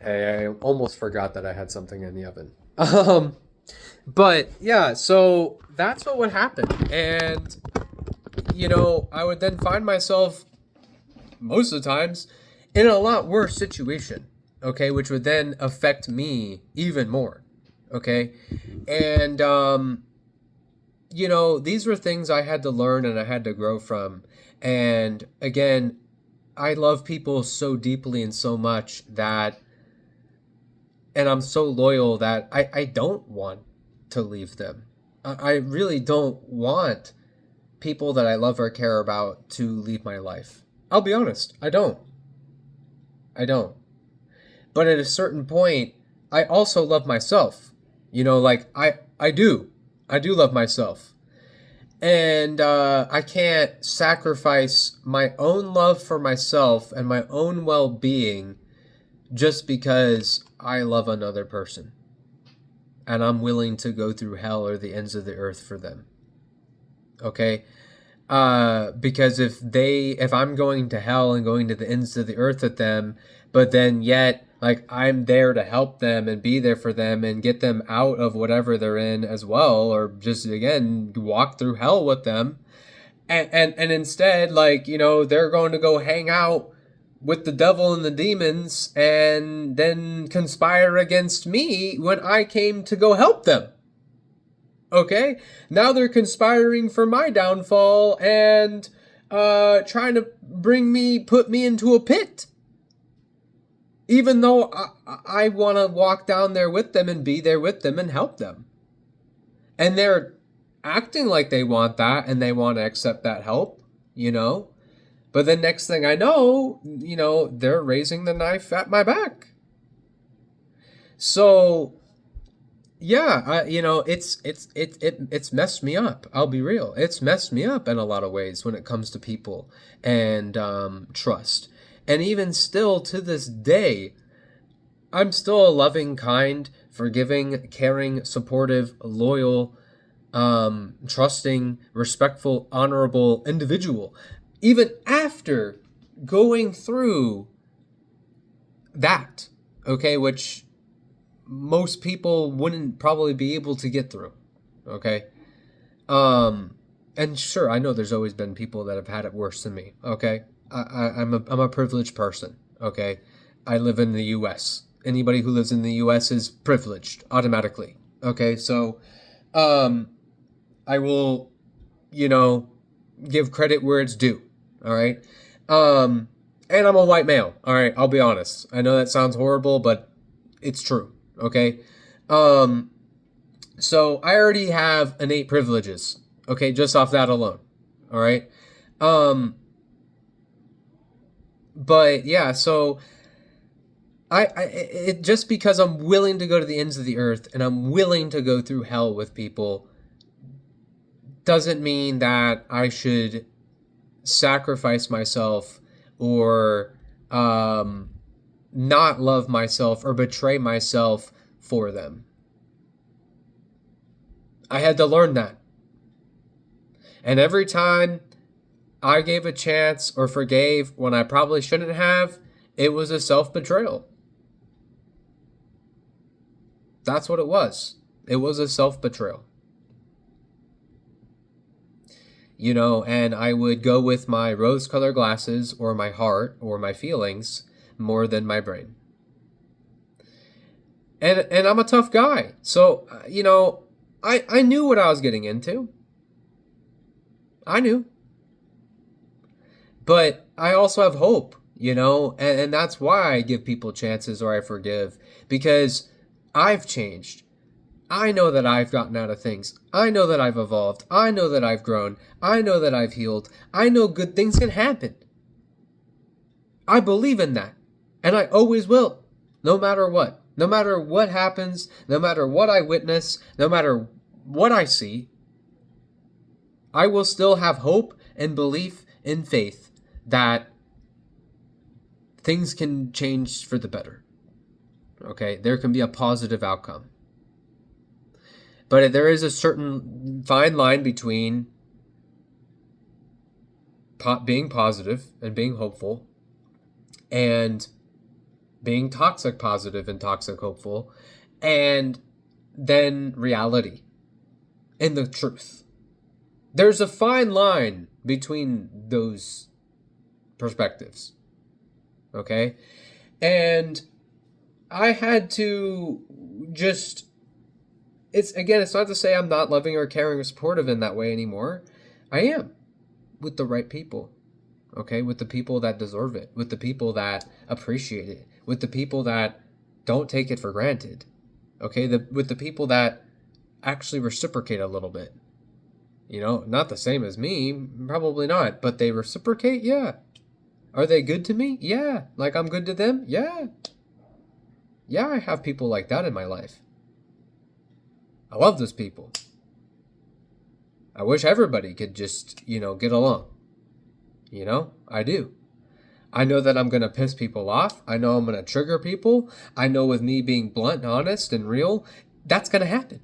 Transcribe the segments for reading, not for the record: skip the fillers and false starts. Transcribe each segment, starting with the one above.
Hey, I almost forgot that I had something in the oven. But yeah, so that's what would happen. And, I would then find myself most of the times in a lot worse situation, okay, which would then affect me even more, okay? And, these were things I had to learn and I had to grow from. And again, I love people so deeply and so much that and I'm so loyal that I don't want to leave them. I really don't want people that I love or care about to leave my life. I'll be honest, I don't. I don't. But at a certain point, I also love myself. Like I do. I do love myself. And I can't sacrifice my own love for myself and my own well being just because I love another person. And I'm willing to go through hell or the ends of the earth for them. Okay? Because if I'm going to hell and going to the ends of the earth with them, but then yet, like, I'm there to help them and be there for them and get them out of whatever they're in as well, or just, again, walk through hell with them. And instead, like, they're going to go hang out with the devil and the demons and then conspire against me when I came to go help them. Okay? Now they're conspiring for my downfall and trying to put me into a pit. Even though I want to walk down there with them and be there with them and help them. And they're acting like they want that and they want to accept that help, But the next thing I know, they're raising the knife at my back. So, yeah, it's messed me up. I'll be real. It's messed me up in a lot of ways when it comes to people and trust. And even still to this day, I'm still a loving, kind, forgiving, caring, supportive, loyal, trusting, respectful, honorable individual. Even after going through that, okay, which most people wouldn't probably be able to get through, okay? And sure, I know there's always been people that have had it worse than me, okay? I'm a privileged person, okay? I live in the U.S. Anybody who lives in the U.S. is privileged automatically, okay? So, I will, give credit where it's due, all right? And I'm a white male, all right? I'll be honest. I know that sounds horrible, but it's true, okay? So I already have innate privileges, okay, just off that alone, all right? But yeah, so it just because I'm willing to go to the ends of the earth and I'm willing to go through hell with people doesn't mean that I should sacrifice myself or not love myself or betray myself for them. I had to learn that. And every time I gave a chance or forgave when I probably shouldn't have, it was a self-betrayal. That's what it was. It was a self-betrayal. And I would go with my rose-colored glasses or my heart or my feelings more than my brain. And I'm a tough guy. So, I knew what I was getting into. I knew. But I also have hope, and that's why I give people chances or I forgive. Because I've changed. I know that I've gotten out of things. I know that I've evolved. I know that I've grown. I know that I've healed. I know good things can happen. I believe in that. And I always will. No matter what. No matter what happens. No matter what I witness. No matter what I see. I will still have hope and belief and faith that things can change for the better. Okay? There can be a positive outcome. But there is a certain fine line between being positive and being hopeful and being toxic positive and toxic hopeful, and then reality and the truth. There's a fine line between those perspectives. Okay? And I had to just, it's not to say I'm not loving or caring or supportive in that way anymore. I am, with the right people. Okay? With the people that deserve it, with the people that appreciate it, with the people that don't take it for granted. Okay? With the people that actually reciprocate a little bit. You know, not the same as me, probably not, but they reciprocate, yeah. Are they good to me? Yeah. Like I'm good to them? Yeah. Yeah, I have people like that in my life. I love those people. I wish everybody could just, get along. I do. I know that I'm going to piss people off. I know I'm going to trigger people. I know with me being blunt and honest and real, that's going to happen.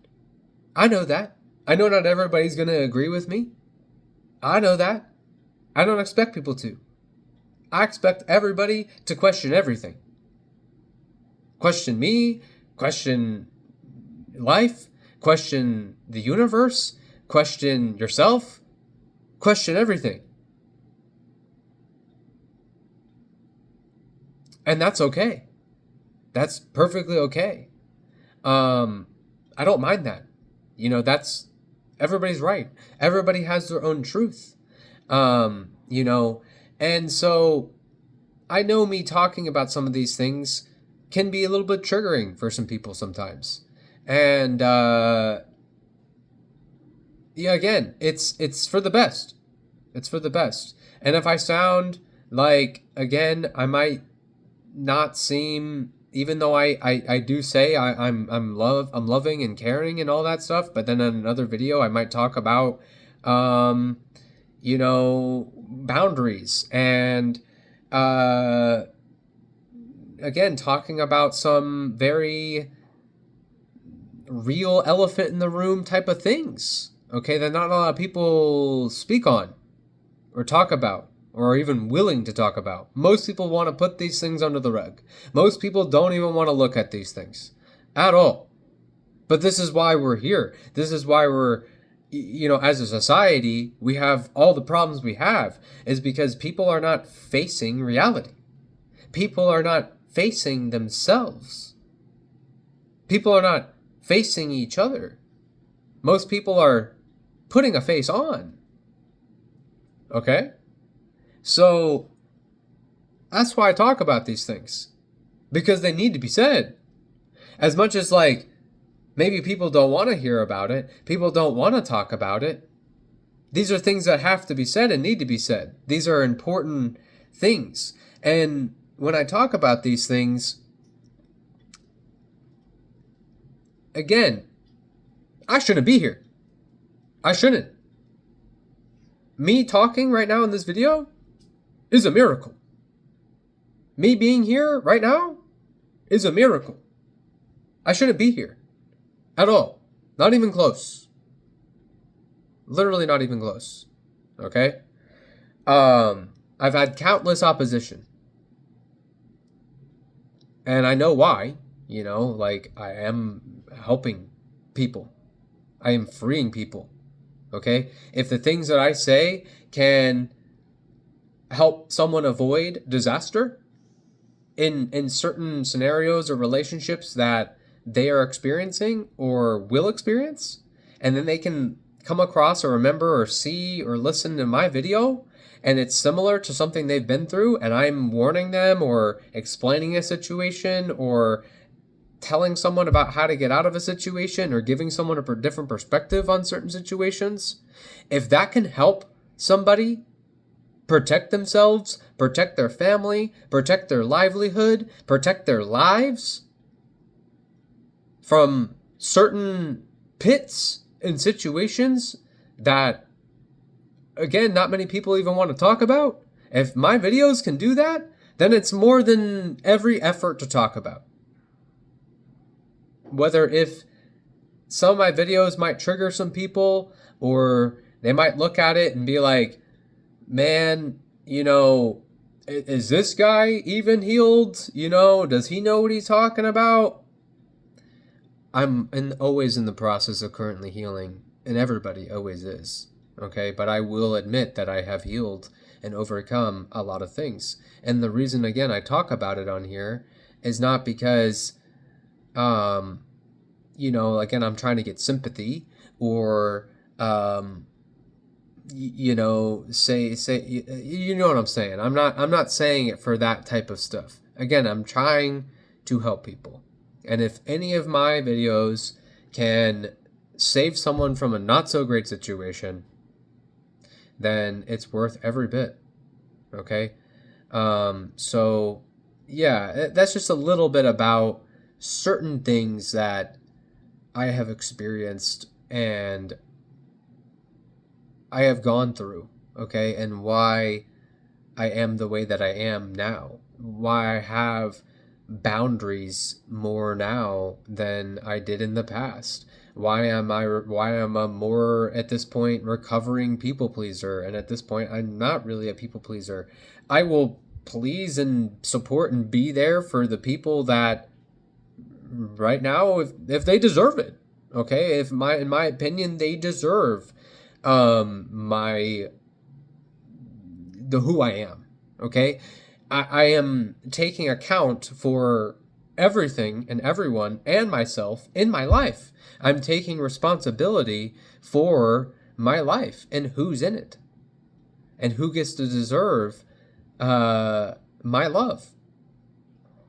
I know that. I know not everybody's going to agree with me. I know that. I don't expect people to. I expect everybody to question everything. Question me, question life, question the universe, question yourself, question everything. And that's okay. That's perfectly okay. I don't mind that. That's everybody's right. Everybody has their own truth. And so I know me talking about some of these things can be a little bit triggering for some people sometimes. And again, it's for the best. It's for the best. And if I sound like, again, I might not seem, even though I do say I'm loving and caring and all that stuff, but then in another video I might talk about boundaries and again talking about some very real elephant in the room type of things, okay, that not a lot of people speak on or talk about or are even willing to talk about. Most people want to put these things under the rug. Most people don't even want to look at these things at all. But this is why we're here. This is why we're, as a society, we have all the problems we have, is because people are not facing reality. People are not facing themselves. People are not facing each other. Most people are putting a face on. Okay? So that's why I talk about these things, because they need to be said. As much as maybe people don't want to hear about it, people don't want to talk about it, these are things that have to be said and need to be said. These are important things. And when I talk about these things, again, I shouldn't be here. I shouldn't. Me talking right now in this video is a miracle. Me being here right now is a miracle. I shouldn't be here at all. Not even close. Literally not even close. Okay? I've had countless opposition. And I know why. I am helping people. I am freeing people. Okay? If the things that I say can help someone avoid disaster in certain scenarios or relationships that they are experiencing or will experience, and then they can come across or remember or see or listen to my video, and it's similar to something they've been through, and I'm warning them or explaining a situation or telling someone about how to get out of a situation or giving someone a different perspective on certain situations, if that can help somebody protect themselves, protect their family, protect their livelihood, protect their lives from certain pits and situations that, again, not many people even want to talk about. If my videos can do that, then it's more than every effort to talk about. Whether if some of my videos might trigger some people, or they might look at it and be like, man, Is this guy even healed? Does he know what he's talking about? Always in the process of currently healing, and everybody always is. Okay, but I will admit that I have healed and overcome a lot of things. And the reason, again, I talk about it on here is not because, again, I'm trying to get sympathy or, say, you know what I'm saying. I'm not saying it for that type of stuff. Again, I'm trying to help people. And if any of my videos can save someone from a not so great situation, then it's worth every bit. Okay? So yeah, that's just a little bit about certain things that I have experienced and I have gone through, okay, and why I am the way that I am now. Why I have boundaries more now than I did in the past. Why am I more at this point recovering people pleaser, and at this point I'm not really a people pleaser. I will please and support and be there for the people that right now if they deserve it. Okay, if in my opinion they deserve my the who I am. Okay, I am taking account for everything and everyone and myself in my life. I'm taking responsibility for my life and who's in it and who gets to deserve my love.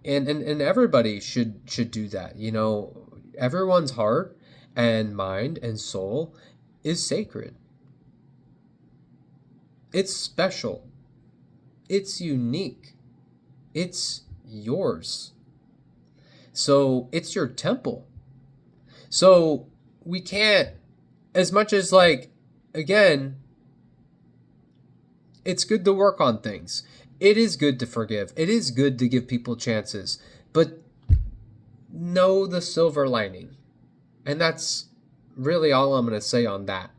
And everybody should do that. Everyone's heart and mind and soul is sacred. It's special. It's unique. It's yours. So it's your temple. So we can't, as much as again, it's good to work on things. It is good to forgive. It is good to give people chances. But know the silver lining. And that's really all I'm going to say on that.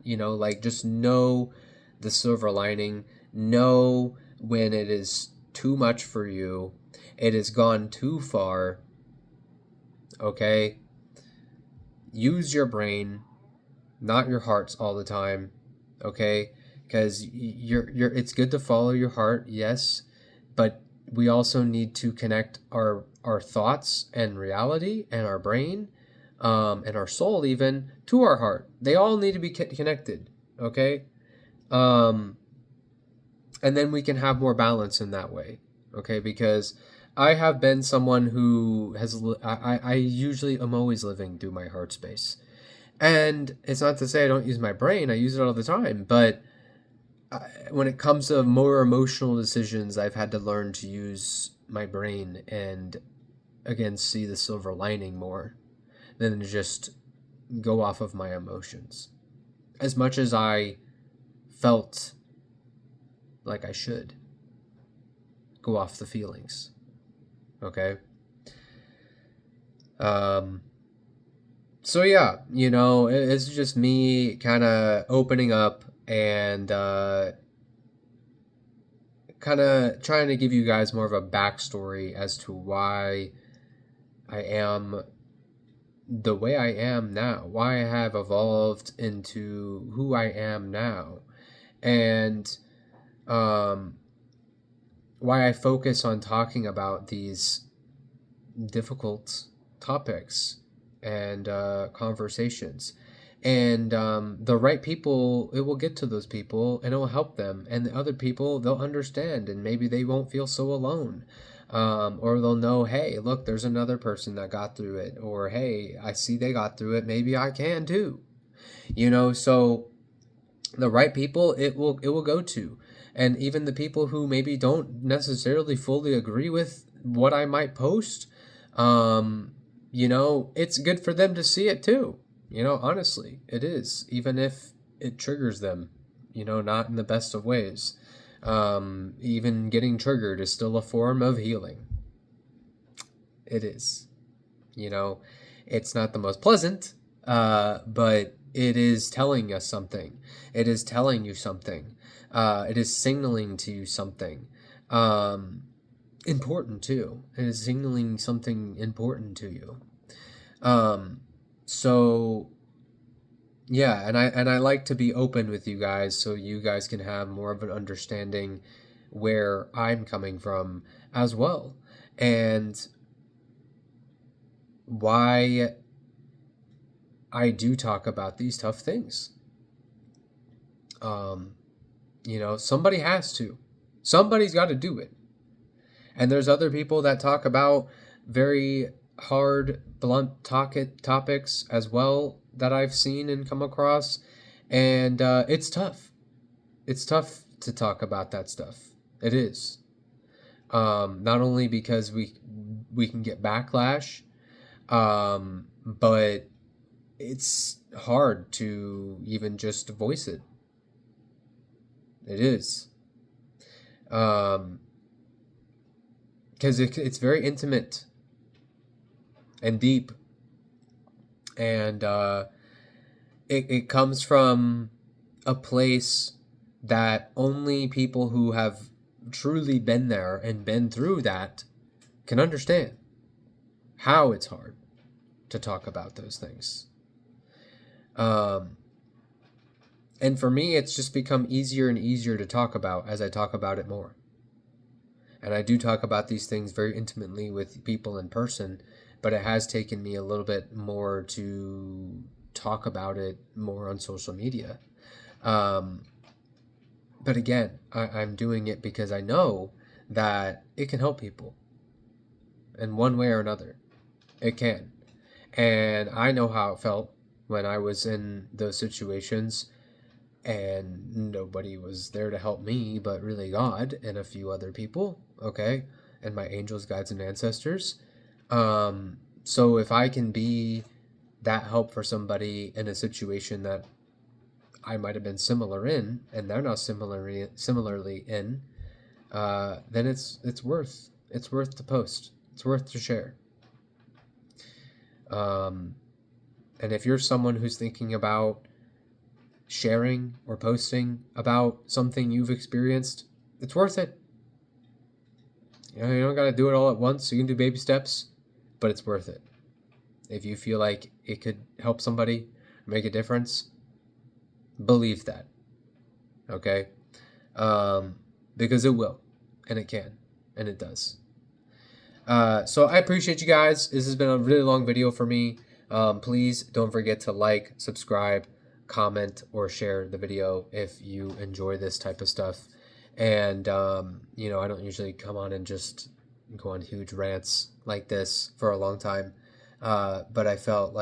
Just know the silver lining. Know when it is too much for you. It has gone too far. Okay? Use your brain, not your hearts all the time. Okay? Because it's good to follow your heart, yes, but we also need to connect our thoughts and reality and our brain and our soul even to our heart. They all need to be connected, okay? And then we can have more balance in that way, okay? Because I have been someone who I usually am always living through my heart space. And it's not to say I don't use my brain, I use it all the time, but when it comes to more emotional decisions, I've had to learn to use my brain and, again, see the silver lining more than to just go off of my emotions. As much as I felt like I should go off the feelings. Okay? So yeah, it's just me kind of opening up and kind of trying to give you guys more of a backstory as to why I am the way I am now, why I have evolved into who I am now, and why I focus on talking about these difficult topics and conversations. And the right people, it will get to those people and it will help them. And the other people, they'll understand and maybe they won't feel so alone. Or they'll know, hey, look, there's another person that got through it. Or, hey, I see they got through it. Maybe I can too. So the right people, it will go to. And even the people who maybe don't necessarily fully agree with what I might post, it's good for them to see it too. Honestly, it is. Even if it triggers them, not in the best of ways. Even getting triggered is still a form of healing. It is. It's not the most pleasant, but it is telling us something. It is telling you something. It is signaling to you something. important too. It is signaling something important to you. So yeah, and I like to be open with you guys so you guys can have more of an understanding where I'm coming from as well, and why I do talk about these tough things. Um, somebody has to. Somebody's got to do it. And there's other people that talk about very hard, blunt topics as well that I've seen and come across. And it's tough. It's tough to talk about that stuff. It is. Not only because we can get backlash, but it's hard to even just voice it. It is. Because it's very intimate and deep, and it comes from a place that only people who have truly been there and been through that can understand how it's hard to talk about those things. And for me, it's just become easier and easier to talk about as I talk about it more. And I do talk about these things very intimately with people in person, but it has taken me a little bit more to talk about it more on social media. But again, I'm doing it because I know that it can help people in one way or another. It can. And I know how it felt when I was in those situations and nobody was there to help me but really God and a few other people, okay, and my angels, guides, and ancestors. So if I can be that help for somebody in a situation that I might have been similar in and they're not similarly in, then it's worth to post, it's worth to share. And if you're someone who's thinking about sharing or posting about something you've experienced, it's worth it. You don't got to do it all at once. You can do baby steps, but it's worth it. If you feel like it could help somebody, make a difference, believe that. Okay? Because it will, and it can, and it does. So I appreciate you guys. This has been a really long video for me. Please don't forget to like, subscribe, comment, or share the video if you enjoy this type of stuff. And I don't usually come on and just go on huge rants like this for a long time, but I felt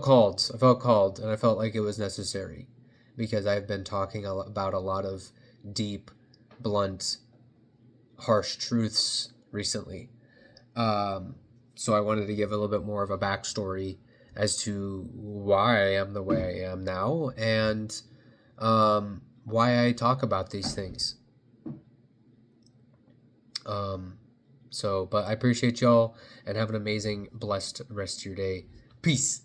called, and I felt like it was necessary because I've been talking about a lot of deep, blunt, harsh truths recently. So I wanted to give a little bit more of a backstory as to why I am the way I am now, and why I talk about these things. But I appreciate y'all, and have an amazing, blessed rest of your day. Peace.